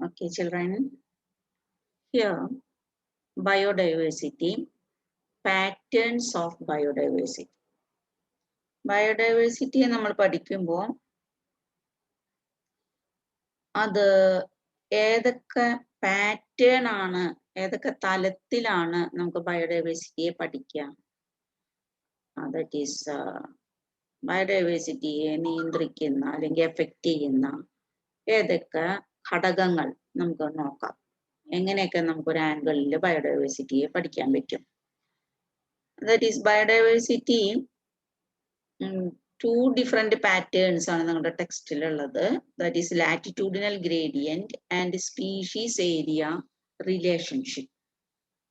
Okay, children. Here, biodiversity, patterns of biodiversity. Biodiversity നമ്മൾ പഠിക്കുമ്പോൾ അത് ഏതൊക്കെ പാറ്റേൺ ആണ്, ഏതൊക്കെ തലത്തിലാണ് നമുക്ക് ബയോഡൈവേഴ്സിറ്റിയെ പഠിക്കുക. ദാറ്റ് ഈസ് ബയോഡൈവേഴ്സിറ്റിയെ നിയന്ത്രിക്കുന്ന അല്ലെങ്കിൽ എഫക്റ്റ് ചെയ്യുന്ന ഏതൊക്കെ ഘടകങ്ങൾ നമുക്ക് നോക്കാം. എങ്ങനെയൊക്കെ നമുക്കൊരു ആംഗിളിൽ ബയോഡൈവേഴ്സിറ്റിയെ പഠിക്കാൻ പറ്റും. That is biodiversity two different patterns ആണ് നമ്മുടെ ടെക്സ്റ്റിലുള്ളത്. That is latitudinal gradient and species area relationship.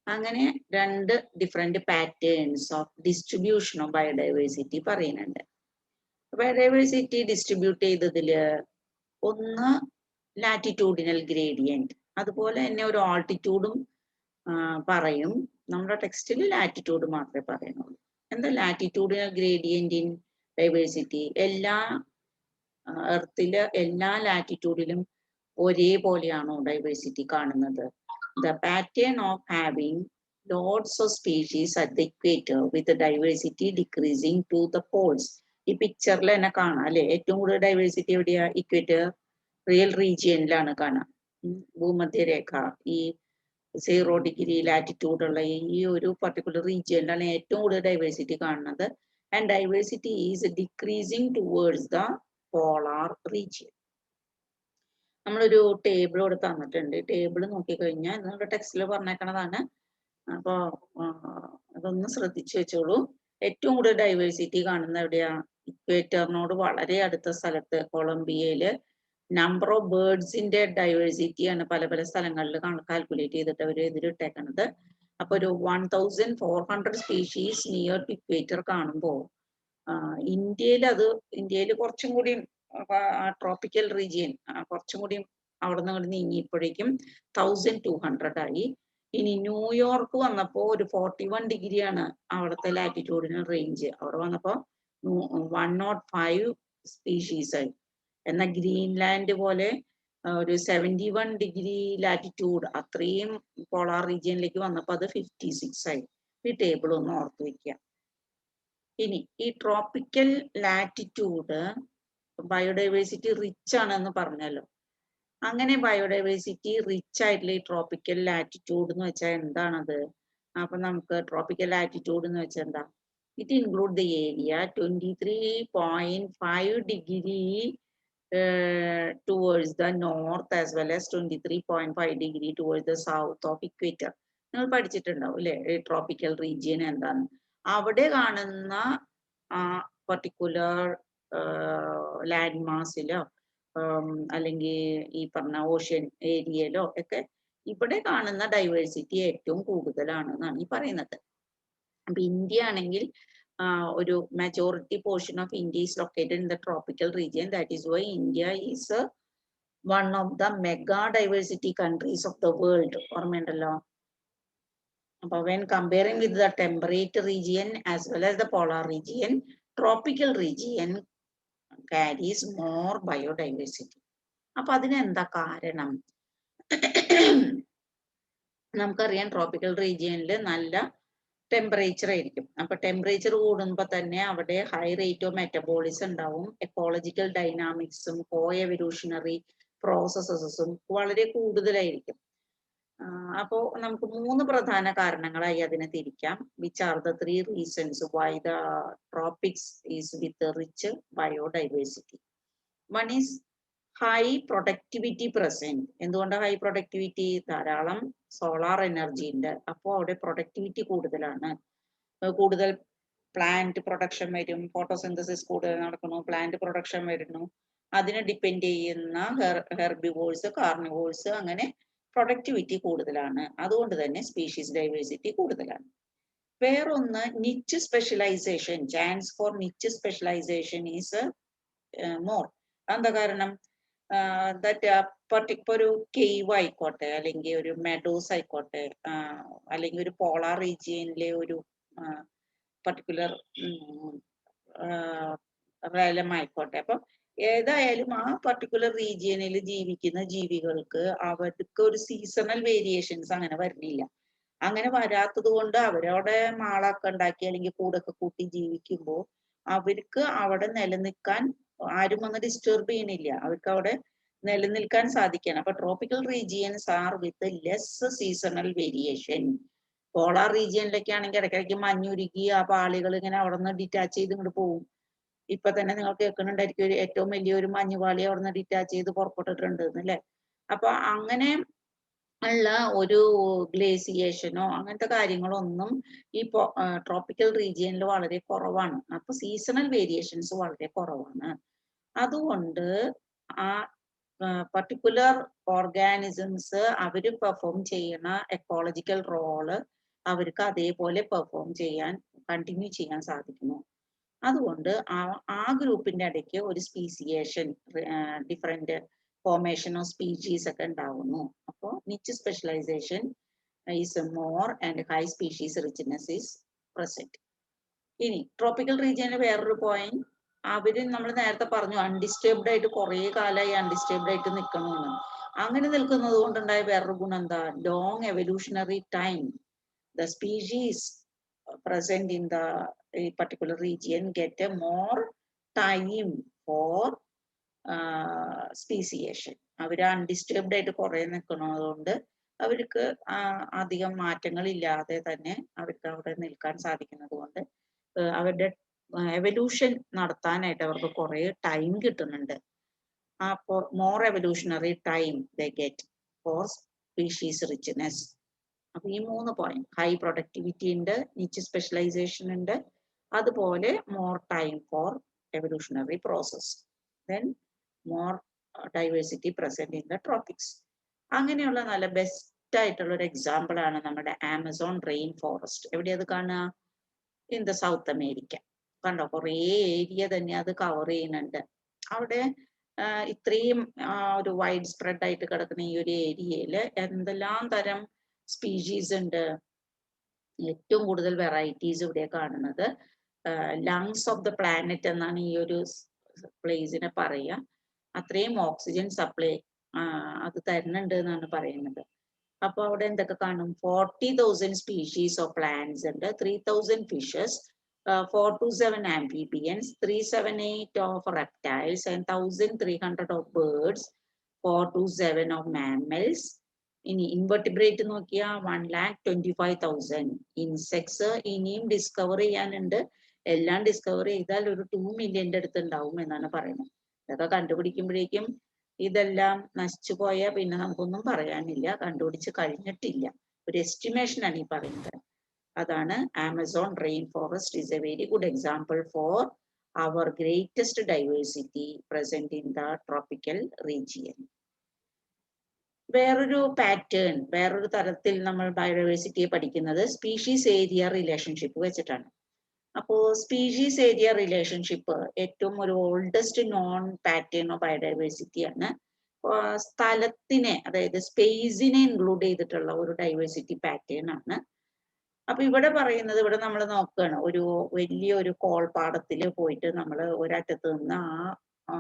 അങ്ങനെ രണ്ട് different patterns of distribution of biodiversity പറയുന്നുണ്ട്. ബയോഡൈവേഴ്സിറ്റി ഡിസ്ട്രിബ്യൂട്ട് ചെയ്തതില് ഒന്ന് ലാറ്റിറ്റ്യൂഡിനൽ ഗ്രേഡിയന്റ്, അതുപോലെ തന്നെ ഒരു ആൾട്ടിറ്റ്യൂഡും പറയും. നമ്മുടെ ടെക്സ്റ്റിൽ ലാറ്റിറ്റ്യൂഡ് മാത്രമേ പറയുന്നുള്ളൂ. എന്താ ലാറ്റിറ്റ്യൂഡിനൽ ഗ്രേഡിയന്റ് ഇൻ ഡൈവേഴ്സിറ്റി? എല്ലാ എർത്തില് എല്ലാ ലാറ്റിറ്റ്യൂഡിലും ഒരേപോലെയാണോ ഡൈവേഴ്സിറ്റി കാണുന്നത്? The pattern of having lots of species at the equator with diversity decreasing to the poles. ഈ പിക്ചറിൽ തന്നെ കാണാം അല്ലെ, ഏറ്റവും കൂടുതൽ ഡൈവേഴ്സിറ്റി എവിടെയാ? ഇക്വേറ്റർ റിയൽ റീജിയനിലാണ് കാണാം. ഭൂമധ്യരേഖ ഈ 0 ഡിഗ്രി ലാറ്റിറ്റ്യൂഡുള്ള ഈ ഒരു പർട്ടിക്കുലർ റീജിയനിലാണ് ഏറ്റവും കൂടുതൽ ഡൈവേഴ്സിറ്റി കാണുന്നത്. And diversity is decreasing towards the polar region. നമ്മളൊരു ടേബിൾ ഇവിടെ തന്നിട്ടുണ്ട്. ടേബിൾ നോക്കിക്കഴിഞ്ഞാൽ നമ്മുടെ ടെക്സ്റ്റിൽ പറഞ്ഞേക്കണതാണ്. അപ്പോൾ അതൊന്ന് ശ്രദ്ധിച്ചു വെച്ചോളൂ. ഏറ്റവും കൂടുതൽ ഡൈവേഴ്സിറ്റി കാണുന്ന എവിടെയാ? ഇക്വേറ്ററിനോട് വളരെ അടുത്ത സ്ഥലത്ത് കൊളംബിയയില് നമ്പർ ഓഫ് ബേർഡ്സിന്റെ ഡൈവേഴ്സിറ്റിയാണ് പല പല സ്ഥലങ്ങളിൽ കാൽക്കുലേറ്റ് ചെയ്തിട്ട് അവർ എതിരിട്ടേക്കണത്. അപ്പൊ ഒരു 1400 സ്പീഷീസ് നിയർ ടു ഇക്വേറ്റർ കാണുമ്പോൾ ഇന്ത്യയിൽ കുറച്ചും കൂടി ട്രോപ്പിക്കൽ റീജിയൻ കുറച്ചും കൂടി അവിടെ നിന്ന് അങ്ങോട്ട് നീങ്ങിയപ്പോഴേക്കും 1200 ആയി. ഇനി ന്യൂയോർക്ക് വന്നപ്പോ ഒരു 41 ഡിഗ്രിയാണ് അവിടുത്തെ ലാറ്റിറ്റ്യൂഡിനൽ റേഞ്ച്. അവിടെ വന്നപ്പോ 105 സ്പീഷീസ് ആയി. എന്നാൽ ഗ്രീൻലാൻഡ് പോലെ ഒരു 71 ഡിഗ്രി ലാറ്റിറ്റ്യൂഡ് അത്രയും പോളാർ റീജിയനിലേക്ക് വന്നപ്പോൾ അത് 56 ആയി. ഈ ടേബിൾ ഒന്ന് ഓർത്ത് വെക്കുക. ഇനി ഈ ട്രോപ്പിക്കൽ ലാറ്റിറ്റ്യൂഡ് ബയോഡൈവേഴ്സിറ്റി റിച്ച് ആണെന്ന് പറഞ്ഞല്ലോ. അങ്ങനെ ബയോഡൈവേഴ്സിറ്റി റിച്ച് ആയിട്ടുള്ള ഈ ട്രോപ്പിക്കൽ ലാറ്റിറ്റ്യൂഡ് എന്ന് വെച്ചാൽ എന്താണത്? അപ്പൊ നമുക്ക് ട്രോപ്പിക്കൽ ലാറ്റിറ്റ്യൂഡ് എന്ന് വെച്ചാൽ എന്താ? It include the area 23.5 degree towards the north as well as 23.5 degree towards the south of equator. നിങ്ങൾ പഠിച്ചിട്ടുണ്ടാവും അല്ലെ ട്രോപ്പിക്കൽ റീജിയൻ എന്താന്ന്. അവിടെ കാണുന്ന ആ പർട്ടിക്കുലർ ലാൻഡ് മാസിലോ അല്ലെങ്കിൽ ഈ പറഞ്ഞ ഓഷ്യൻ ഏരിയയിലോ ഒക്കെ ഇവിടെ കാണുന്ന ഡൈവേഴ്സിറ്റി ഏറ്റവും കൂടുതലാണെന്നാണ് ഈ പറയുന്നത്. അപ്പൊ ഇന്ത്യ ആണെങ്കിൽ ഒരു majority portion of India is located in the tropical region. That is why India is one of the mega diversity countries of the world. ഓർമ്മയുണ്ടല്ലോ. അപ്പൊ when comparing with the temperate region as well as the polar region, tropical region carries more biodiversity. അപ്പൊ അതിനെന്താ കാരണം? നമുക്കറിയാം tropical റീജിയനിൽ നല്ല temperature ആയിരിക്കും. അപ്പൊ ടെമ്പറേച്ചർ കൂടുമ്പോ തന്നെ അവിടെ ഹൈ റേറ്റ് ഓഫ് മെറ്റബോളിസം ഉണ്ടാവും. എക്കോളജിക്കൽ ഡൈനാമിക്സും കോഎവല്യൂഷണറി പ്രോസസ്സസും വളരെ കൂടുതലായിരിക്കും. അപ്പോ നമുക്ക് 3 പ്രധാന കാരണങ്ങളായി അതിനെ തിരിക്കാം. Which are the 3 reasons why the Tropics is with rich biodiversity. One is high productivity present. എന്തുകൊണ്ടാണ് ഹൈ പ്രൊഡക്ടിവിറ്റി? ധാരാളം സോളാർ എനർജി ഉണ്ട്. അപ്പോൾ അവിടെ പ്രൊഡക്ടിവിറ്റി കൂടുതലാണ്. കൂടുതൽ പ്ലാന്റ് പ്രൊഡക്ഷൻ വരും. ഫോട്ടോസിന്തസിസ് കൂടുതൽ നടക്കുന്നു, പ്ലാന്റ് പ്രൊഡക്ഷൻ വരുന്നു. അതിനെ ഡിപ്പെൻഡ് ചെയ്യുന്ന ഹെർബിവോഴ്സ്, കാർണിവോഴ്സ്, അങ്ങനെ പ്രൊഡക്ടിവിറ്റി കൂടുതലാണ്. അതുകൊണ്ട് തന്നെ സ്പീഷീസ് ഡൈവേഴ്സിറ്റി കൂടുതലാണ്. വേറൊന്ന് niche specialization. Chance for niche specialization is more. എന്താ കാരണം? ഇപ്പൊ ഒരു കേവ് ആയിക്കോട്ടെ, അല്ലെങ്കിൽ ഒരു മെഡോസ് ആയിക്കോട്ടെ, അല്ലെങ്കിൽ ഒരു പോളാർ റീജിയനിലെ ഒരു പർട്ടിക്കുലർ റെലം ആയിക്കോട്ടെ. അപ്പൊ ഏതായാലും ആ പർട്ടിക്കുലർ റീജിയനിൽ ജീവിക്കുന്ന ജീവികൾക്ക് അവർക്ക് ഒരു സീസണൽ വേരിയേഷൻസ് അങ്ങനെ വരുന്നില്ല. അങ്ങനെ വരാത്തത് കൊണ്ട് അവരവിടെ മാളൊക്കെ ഉണ്ടാക്കി അല്ലെങ്കിൽ കൂടൊക്കെ കൂട്ടി ജീവിക്കുമ്പോൾ അവർക്ക് അവിടെ നിലനിൽക്കാൻ ആരും അങ്ങ് ഡിസ്റ്റർബ് ചെയ്യണില്ല. അവർക്ക് അവിടെ നിലനിൽക്കാൻ സാധിക്കണം. അപ്പൊ tropical regions are with less seasonal variation. Polar റീജിയനിലൊക്കെ ആണെങ്കിൽ ഇടയ്ക്കിടയ്ക്ക് മഞ്ഞുരുകി ആ പാളികൾ ഇങ്ങനെ അവിടെ നിന്ന് ഡിറ്റാച്ച് ചെയ്ത് ഇങ്ങോട്ട് പോകും. ഇപ്പൊ തന്നെ നിങ്ങൾ കേൾക്കുന്നുണ്ടായിരിക്കും ഒരു ഏറ്റവും വലിയൊരു മഞ്ഞുപാളി അവിടെ നിന്ന് ഡിറ്റാച്ച് ചെയ്ത് പുറപ്പെട്ടിട്ടുണ്ട് അല്ലേ. അപ്പൊ അങ്ങനെ ഉള്ള ഒരു ഗ്ലേസിയേഷനോ അങ്ങനത്തെ കാര്യങ്ങളൊന്നും ഈ ട്രോപ്പിക്കൽ റീജിയനിൽ വളരെ കുറവാണ്. അപ്പൊ സീസണൽ വേരിയേഷൻസ് വളരെ കുറവാണ്. അതുകൊണ്ട് ആ പർട്ടിക്കുലർ ഓർഗാനിസംസ് അവര് പെർഫോം ചെയ്യുന്ന എക്കോളജിക്കൽ റോള് അവർക്ക് അതേപോലെ പെർഫോം ചെയ്യാൻ കണ്ടിന്യൂ ചെയ്യാൻ സാധിക്കുന്നു. അതുകൊണ്ട് ആ ഗ്രൂപ്പിന്റെ ഇടയ്ക്ക് ഒരു speciation different formation of species ഒക്കെ ഉണ്ടാവുന്നു. അപ്പോൾ niche specialization is more and high species richness is present. ഇനി ട്രോപ്പിക്കൽ റീജിയനിൽ വേറൊരു പോയിന്റ്, അവര് നമ്മൾ നേരത്തെ പറഞ്ഞു അൺഡിസ്റ്റർബ്ഡ് ആയിട്ട് കുറെ കാലമായി അൺഡിസ്റ്റർബ്ഡ് ആയിട്ട് നിൽക്കണമെന്ന്. അങ്ങനെ നിൽക്കുന്നത് കൊണ്ടുണ്ടായ വേറൊരു ഗുണം എന്താ, long evolutionary time the species present in the particular region get a more time for speciation. അവർ അൺഡിസ്റ്റർബ്ഡ് ആയിട്ട് കുറെ നിൽക്കുന്നതുകൊണ്ട് അവർക്ക് അധികം മാറ്റങ്ങൾ ഇല്ലാതെ തന്നെ അവർക്ക് അവിടെ നിൽക്കാൻ സാധിക്കുന്നത് കൊണ്ട് അവരുടെ എവല്യൂഷൻ നടത്താനായിട്ട് അവർക്ക് കുറെ ടൈം കിട്ടുന്നുണ്ട്. അപ്പോൾ more evolutionary time they get for species richness. അപ്പൊ ഈ 3 പോയിന്റ്, ഹൈ പ്രൊഡക്ടിവിറ്റി ഉണ്ട്, നിച്ച് സ്പെഷ്യലൈസേഷൻ ഉണ്ട്, അതുപോലെ more time for evolutionary process, then more diversity present in the tropics. അങ്ങനെയുള്ള നല്ല ബെസ്റ്റ് ആയിട്ടുള്ള ഒരു എക്സാമ്പിൾ ആണ് നമ്മുടെ ആമസോൺ റെയിൻ ഫോറസ്റ്റ്. എവിടെയത് കാണുക? In the South America. കണ്ടോ, കുറേ ഏരിയ തന്നെ അത് കവർ ചെയ്യുന്നുണ്ട്. അവിടെ ഇത്രയും ഒരു വൈഡ് സ്പ്രെഡ് ആയിട്ട് കിടക്കുന്ന ഈ ഒരു ഏരിയയിൽ എന്തെല്ലാം തരം സ്പീഷീസ് ഉണ്ട്. ഏറ്റവും കൂടുതൽ വെറൈറ്റീസ് ഇവിടെ കാണുന്നത് ലങ്സ് ഓഫ് ദ പ്ലാനറ്റ് എന്നാണ് ഈ ഒരു പ്ലേസിനെ പറയുക. അത്രയും ഓക്സിജൻ സപ്ലൈ അത് തരുന്നുണ്ട് എന്നാണ് പറയുന്നത്. അപ്പൊ അവിടെ എന്തൊക്കെ കാണും? 40,000 സ്പീഷീസ് ഓഫ് പ്ലാന്റ്സ് ഉണ്ട്, 3,000 fishes, 4 to 7 amphibians, 378 of reptiles and 1,300 of birds, 4 to 7 of mammals. ഇനി ഇൻവെർട്ടിബ്രേറ്റ് നോക്കിയാ 1,25,000 ഇൻസെക്ട്സ് ഇനിയും ഡിസ്കവർ ചെയ്യാനുണ്ട്. എല്ലാം ഡിസ്കവർ ചെയ്താൽ ഒരു 2 മില്യന്റെ അടുത്ത് ഉണ്ടാവും എന്നാണ് പറയുന്നത്. ഇതൊക്കെ കണ്ടുപിടിക്കുമ്പോഴേക്കും ഇതെല്ലാം നശിച്ചു പോയാൽ പിന്നെ നമുക്കൊന്നും പറയാനില്ല, കണ്ടുപിടിച്ച് കഴിഞ്ഞിട്ടില്ല. ഒരു എസ്റ്റിമേഷൻ ആണ് ഈ പറയുന്നത്. അതാണ് Amazon rain forest is a very good example for our greatest diversity present in the tropical region. വേറൊരു പാറ്റേൺ, വേറൊരു തരത്തിൽ നമ്മൾ ബയോഡൈവേഴ്സിറ്റിയെ പഠിക്കുന്നത് സ്പീഷീസ് ഏരിയ റിലേഷൻഷിപ്പ് വെച്ചിട്ടാണ്. അപ്പോ സ്പീഷീസ് ഏരിയ റിലേഷൻഷിപ്പ് ഏറ്റവും ഒരു oldest non pattern of biodiversity ആണ്. സ്ഥലത്തിനെ, അതായത് സ്പേസിനെ ഇൻക്ലൂഡ് ചെയ്തിട്ടുള്ള ഒരു ഡൈവേഴ്സിറ്റി പാറ്റേൺ ആണ്. അപ്പൊ ഇവിടെ പറയുന്നത്, ഇവിടെ നമ്മൾ നോക്കുകയാണ്, ഒരു വലിയൊരു കോൾപാടത്തിൽ പോയിട്ട് നമ്മൾ ഒരറ്റത്ത് നിന്ന് ആ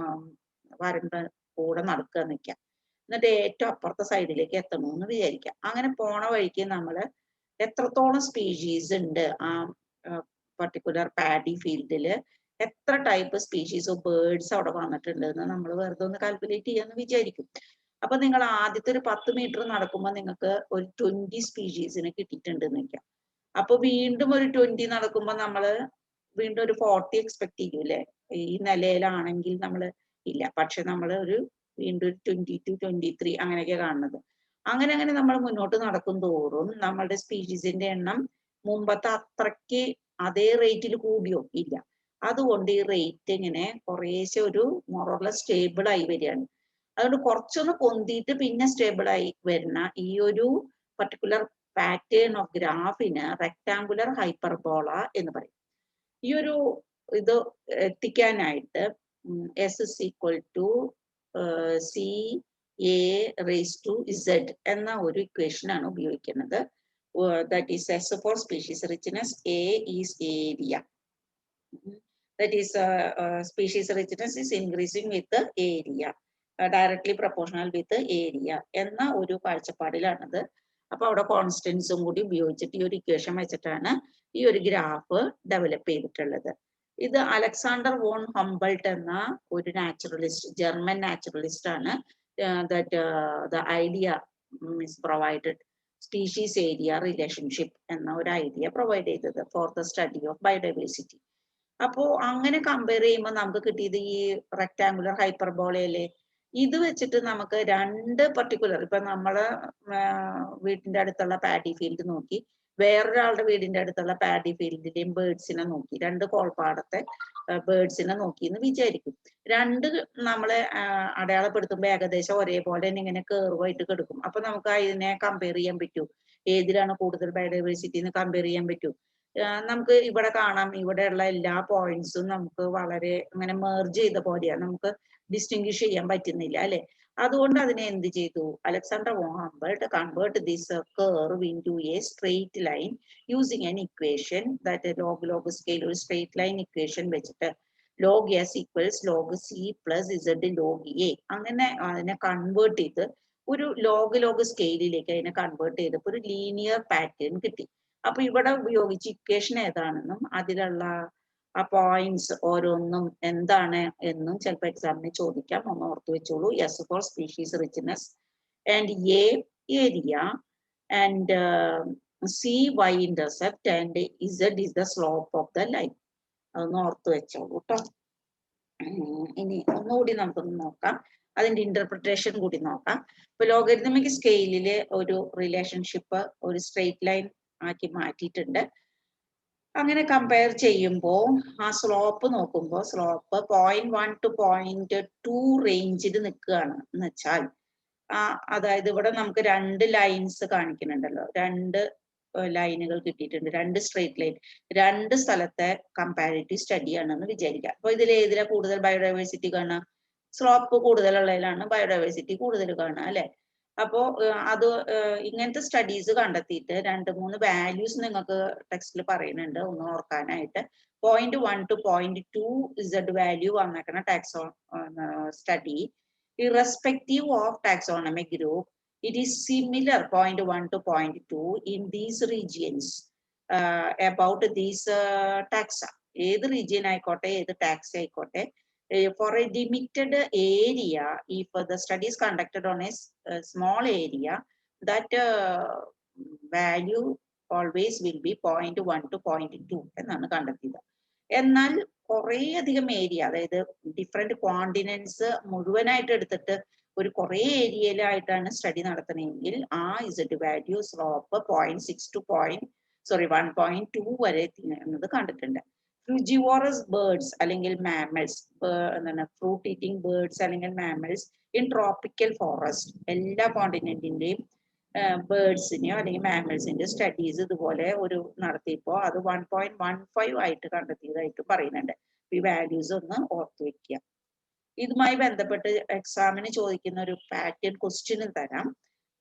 വരണ്ട കൂടെ നടക്കുക നിൽക്കാം, എന്നിട്ട് ഏറ്റവും അപ്പുറത്തെ സൈഡിലേക്ക് എത്തണമെന്ന് വിചാരിക്കാം. അങ്ങനെ പോണ വഴിക്ക് നമ്മൾ എത്രത്തോളം സ്പീഷീസ് ഉണ്ട് ആ പർട്ടിക്കുലർ പാഡി ഫീൽഡിൽ, എത്ര ടൈപ്പ് സ്പീഷീസ് ഓഫ് ബേർഡ്സ് അവിടെ വന്നിട്ടുണ്ട് എന്ന് നമ്മൾ വെറുതെ ഒന്ന് കാൽക്കുലേറ്റ് ചെയ്യാന്ന് വിചാരിക്കും. അപ്പൊ നിങ്ങൾ ആദ്യത്തെ ഒരു 10 മീറ്റർ നടക്കുമ്പോൾ നിങ്ങൾക്ക് ഒരു 20 സ്പീഷീസിനെ കിട്ടിയിട്ടുണ്ട് എന്ന് വെക്കാം. അപ്പൊ വീണ്ടും ഒരു 20 നടക്കുമ്പോൾ നമ്മൾ വീണ്ടും ഒരു 40 എക്സ്പെക്ട് ചെയ്യും അല്ലെ. ഈ നിലയിലാണെങ്കിൽ നമ്മൾ ഇല്ല, പക്ഷെ നമ്മൾ ഒരു വീണ്ടും 22, 23 അങ്ങനെയൊക്കെ കാണുന്നത്. അങ്ങനെ അങ്ങനെ നമ്മൾ മുന്നോട്ട് നടക്കും തോറും നമ്മളുടെ സ്പീഷീസിന്റെ എണ്ണം മുമ്പത്തെ അത്രയ്ക്ക് അതേ റേറ്റിൽ കൂടിയോ ഇല്ല. അതുകൊണ്ട് ഈ റേറ്റ് ഇങ്ങനെ കുറേശ്ശെ ഒരു മോറോർലെസ് സ്റ്റേബിൾ ആയി വരികയാണ്. അതുകൊണ്ട് കുറച്ചൊന്ന് പൊന്തിയിട്ട് പിന്നെ സ്റ്റേബിൾ ആയി വരുന്ന ഈ ഒരു പർട്ടിക്കുലർ പാറ്റേൺ ഓഫ് ഗ്രാഫിന് റെക്ടാങ്കുലർ ഹൈപ്പർബോള എന്ന് പറയും. ഈ ഒരു ഇത് എത്തിക്കാനായിട്ട് S is equal to CA⁻Z എന്ന ഒരു ഇക്വേഷൻ ആണ് ഉപയോഗിക്കുന്നത്. That is S for species richness, A is area. that is species richness is increasing with the area, directly proportional with the area എന്ന ഒരു കാഴ്ചപ്പാടിലാണത്. അപ്പൊ അവിടെ കോൺസ്റ്റൻസും കൂടി ഉപയോഗിച്ചിട്ട് ഈ ഒരു ഇക്വേഷൻ വെച്ചിട്ടാണ് ഈ ഒരു ഗ്രാഫ് ഡെവലപ്പ് ചെയ്തിട്ടുള്ളത്. ഇത് അലക്സാണ്ടർ വോൺ ഹംബൾട്ട് എന്ന ഒരു നാച്ചുറലിസ്റ്റ്, ജർമ്മൻ നാച്ചുറലിസ്റ്റ് ആണ് the idea is provided species area relationship എന്ന ഒരു ഐഡിയ പ്രൊവൈഡ് ചെയ്തത് for the study of biodiversity. അപ്പോ അങ്ങനെ കമ്പയർ ചെയ്യുമ്പോൾ നമുക്ക് കിട്ടിയത് ഈ റെക്ടാങ്കുലർ ഹൈപ്പർബോളയിലെ ഇത് വെച്ചിട്ട് നമുക്ക് രണ്ട് പർട്ടിക്കുലർ, ഇപ്പൊ നമ്മള് വീടിന്റെ അടുത്തുള്ള പാഡി ഫീൽഡ് നോക്കി വേറൊരാളുടെ വീടിന്റെ അടുത്തുള്ള പാഡി ഫീൽഡിന്റെയും ബേർഡ്സിനെ നോക്കി, രണ്ട് കോൾപ്പാടത്തെ ബേർഡ്സിനെ നോക്കി എന്ന് വിചാരിക്കും. രണ്ട് നമ്മളെ അടയാളപ്പെടുത്തുമ്പോൾ ഏകദേശം ഒരേപോലെ തന്നെ ഇങ്ങനെ കേർവായിട്ട് കിടക്കും. അപ്പൊ നമുക്ക് അതിനെ കമ്പയർ ചെയ്യാൻ പറ്റൂ, ഏതിലാണ് കൂടുതൽ ബയോഡൈവേഴ്സിറ്റി എന്ന് കമ്പയർ ചെയ്യാൻ പറ്റൂ. നമുക്ക് ഇവിടെ കാണാം, ഇവിടെയുള്ള എല്ലാ പോയിന്റ്സും നമുക്ക് വളരെ ഇങ്ങനെ മെർജ് ചെയ്ത പോലെയാണ്, നമുക്ക് ഡിസ്റ്റിംഗ്വിഷ് ചെയ്യാൻ പറ്റുന്നില്ല അല്ലെ. അതുകൊണ്ട് അതിനെ എന്ത് ചെയ്തു, Alexander von Humboldt convert this curve into a straight line using an equation that log scale, ഒരു സ്ട്രെയിറ്റ് ലൈൻ ഇക്വേഷൻ വെച്ചിട്ട് log s equals log c plus z log a അങ്ങനെ അതിനെ കൺവേർട്ട് ചെയ്ത് ഒരു ലോഗ് സ്കെയിലിലേക്ക് അതിനെ കൺവേർട്ട് ചെയ്തപ്പോൾ ഒരു linear pattern കിട്ടി. അപ്പൊ ഇവിടെ ഉപയോഗിച്ച ഇക്വേഷൻ ഏതാണെന്നും അതിലുള്ള ആ പോയിന്റ്സ് ഓരോന്നും എന്താണ് എന്നും ചിലപ്പോൾ എക്സാമിന് ചോദിക്കാം, ഒന്ന് ഓർത്ത് വെച്ചോളൂ. S for species richness and A area and C Y intercept and Z is the slope of the line. അതൊന്ന് ഓർത്ത് വെച്ചോളൂ കേട്ടോ. ഇനി ഒന്നുകൂടി നമുക്കൊന്ന് നോക്കാം, അതിന്റെ ഇന്റർപ്രിട്ടേഷൻ കൂടി നോക്കാം. ഇപ്പൊ ലോഗരിതമിക് സ്കെയിലില് ഒരു റിലേഷൻഷിപ്പ് ഒരു സ്ട്രെയിറ്റ് ലൈൻ ആക്കി മാറ്റിയിട്ടുണ്ട്. അങ്ങനെ കമ്പയർ ചെയ്യുമ്പോൾ ആ സ്ലോപ്പ് നോക്കുമ്പോൾ സ്ലോപ്പ് 0.1 to 0.2 റേഞ്ചിൽ നിൽക്കുകയാണ് എന്ന് വെച്ചാൽ അതായത് ഇവിടെ നമുക്ക് രണ്ട് ലൈൻസ് കാണിക്കുന്നുണ്ടല്ലോ, രണ്ട് ലൈനുകൾ കിട്ടിയിട്ടുണ്ട്, രണ്ട് സ്ട്രെയിറ്റ് ലൈൻ, രണ്ട് സ്ഥലത്തെ കമ്പാരിറ്റീവ് സ്റ്റഡി ആണെന്ന് വിചാരിക്കാം. അപ്പൊ ഇതിൽ ഏതിലാ കൂടുതൽ ബയോഡൈവേഴ്സിറ്റി കാണുക? സ്ലോപ്പ് കൂടുതലുള്ളതിലാണ് ബയോഡൈവേഴ്സിറ്റി കൂടുതൽ കാണുക അല്ലെ. അപ്പോ അത് ഇങ്ങനത്തെ സ്റ്റഡീസ് കണ്ടെത്തിയിട്ട് 2-3 വാല്യൂസ് നിങ്ങൾക്ക് ടെക്സ്റ്റിൽ പറയുന്നുണ്ട്, ഒന്ന് ഓർക്കാനായിട്ട്. 0.1 to 0.2 Z വാല്യൂ വന്നേക്കണ ടാക്സോ study irrespective of taxonomic group, it is similar 0.1 to 0.2 in these regions about these taxa. ഏത് റീജിയൻ ആയിക്കോട്ടെ, ഏത് ടാക്സ് ആയിക്കോട്ടെ, for a limited area, if the study is conducted on a small area, that value always will be 0.1 to 0.2 എന്നാണ് കണ്ടെത്തിയത്. എന്നാൽ കുറേ അധികം area, അതായത് ഡിഫറെന്റ് കോണ്ടിനെന്റ്സ് മുഴുവനായിട്ട് എടുത്തിട്ട് ഒരു കുറേ ഏരിയയിലായിട്ടാണ് സ്റ്റഡി നടത്തണമെങ്കിൽ ആ ഇസഡ് വാല്യൂ സ്ലോപ്പ് 0.6 to 1.2 വരെ എന്നത് കണ്ടിട്ടുണ്ട്. ഫ്രൂജിവോറസ് ബേർഡ്സ് അല്ലെങ്കിൽ മാമൽസ്, എന്താണ് ഫ്രൂട്ട് ഈറ്റിംഗ് ബേർഡ്സ് അല്ലെങ്കിൽ മാമൽസ് ഇൻ ട്രോപ്പിക്കൽ ഫോറസ്റ്റ്, എല്ലാ കോണ്ടിനെന്റിന്റെയും ബേർഡ്സിനെയോ അല്ലെങ്കിൽ മാമൽസിന്റെ സ്റ്റഡീസ് ഇതുപോലെ ഒരു നടത്തിയപ്പോൾ അത് 1.15 ആയിട്ട് കണ്ടെത്തിയതായിട്ട് പറയുന്നുണ്ട്. ഈ വാല്യൂസ് ഒന്ന് ഓർത്ത് വെക്കുക. ഇതുമായി ബന്ധപ്പെട്ട് എക്സാമിന് ചോദിക്കുന്ന ഒരു പാറ്റേൺ ക്വസ്റ്റ്യൻ തരാം.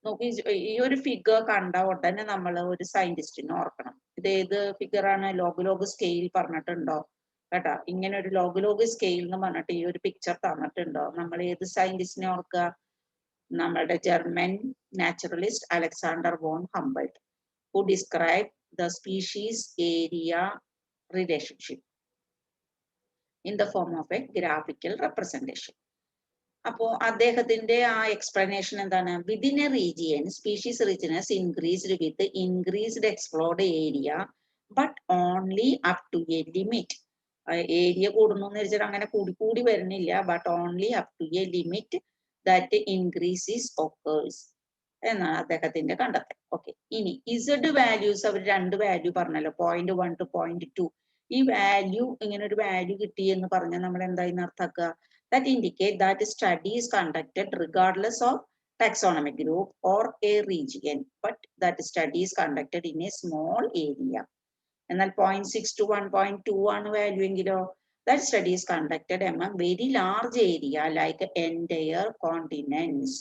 നോക്കി, ഈ ഒരു ഫിഗർ കണ്ട ഉടനെ നമ്മൾ ഒരു സയന്റിസ്റ്റിനെ ഓർക്കണം. ഇത് ഏത് ഫിഗർ ആണ്? ലോഗ് സ്കെയിൽ പറഞ്ഞിട്ടുണ്ടോ കേട്ടോ. ഇങ്ങനെ ഒരു ലോഗ് സ്കെയിൽ എന്ന് പറഞ്ഞിട്ട് ഈ ഒരു പിക്ചർ തന്നിട്ടുണ്ടോ? നമ്മൾ ഏത് സയന്റിസ്റ്റിനെ ഓർക്കുക? നമ്മളുടെ German naturalist Alexander von Humboldt, who described the species area relationship in the form of a graphical representation. അപ്പോ അദ്ദേഹത്തിന്റെ ആ എക്സ്പ്ലനേഷൻ എന്താണ്? Within a region species richness increased with increased explored area but only up to a limit. Area കൂടുന്നു എന്ന് വെച്ചാൽ അങ്ങനെ കൂടി വരുന്നില്ല, but only up to a limit that increases occurs എന്നാണ് അദ്ദേഹത്തിന്റെ കണ്ടെത്തൽ. ഓക്കെ, ഇനി ഇസഡ് വാല്യൂസ് അവർ രണ്ട് വാല്യൂ പറഞ്ഞല്ലോ, 0.1 to 0.2. ഈ വാല്യൂ, ഇങ്ങനെ ഒരു വാല്യൂ കിട്ടി എന്ന് പറഞ്ഞാൽ നമ്മൾ എന്തായി അർത്ഥമാക്കുക? That indicate that study is conducted regardless of taxonomic group or a region, but that study is conducted in a small area. എന്നാൽ 0.6 to 1.2 ആണ് value എങ്കിലോ, that study is conducted among very large area like entire continents.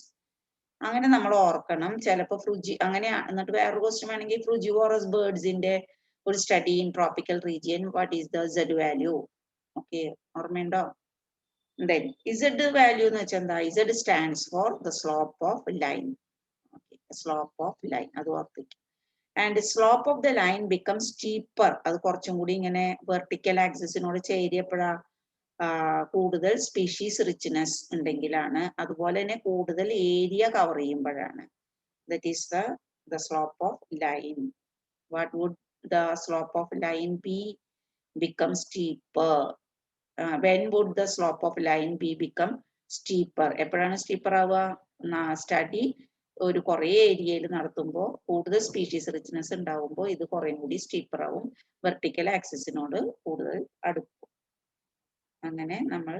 അങ്ങനെ നമ്മൾ ഓർക്കണം. ചിലപ്പോൾ അങ്ങനെ എന്നിട്ട് വേറൊരു question വേണമെങ്കിൽ ഫ്രൂജിവോറസ് ബേർഡ്സിന്റെ ഒരു study in tropical region, what is the Z value? Okay, ഓർമ്മയുണ്ടോ? Then Z value എന്ന് വെച്ചാൽ എന്താ? Z stands for the slope of line. Okay, slope of line. അത് ഓർത്തിട്ട്. And slope of the line becomes steeper. അത് കുറച്ചും കൂടി ഇങ്ങനെ വെർട്ടിക്കൽ ആക്സിസിനോട് ചേരിയപ്പോഴാ കൂടുതൽ സ്പീഷീസ് റിച്ച്നെസ് ഉണ്ടെങ്കിലാണ്, അതുപോലെ തന്നെ കൂടുതൽ ഏരിയ കവർ ചെയ്യുമ്പോഴാണ്. That is the slope of line. What would the slope of line be? Become steeper. When would the slope of line become steeper? എപ്പോഴാണ് സ്റ്റീപ്പർ ആവുക? സ്റ്റഡി ഒരു കുറേ ഏരിയയിൽ നടത്തുമ്പോൾ കൂടുതൽ സ്പീഷീസ് റിച്ച്നെസ് ഉണ്ടാവുമ്പോൾ ഇത് കുറേ കൂടി സ്റ്റീപ്പർ ആവും, വെർട്ടിക്കൽ ആക്സിസിനോട് കൂടുതൽ അടുക്കും. അങ്ങനെ നമ്മൾ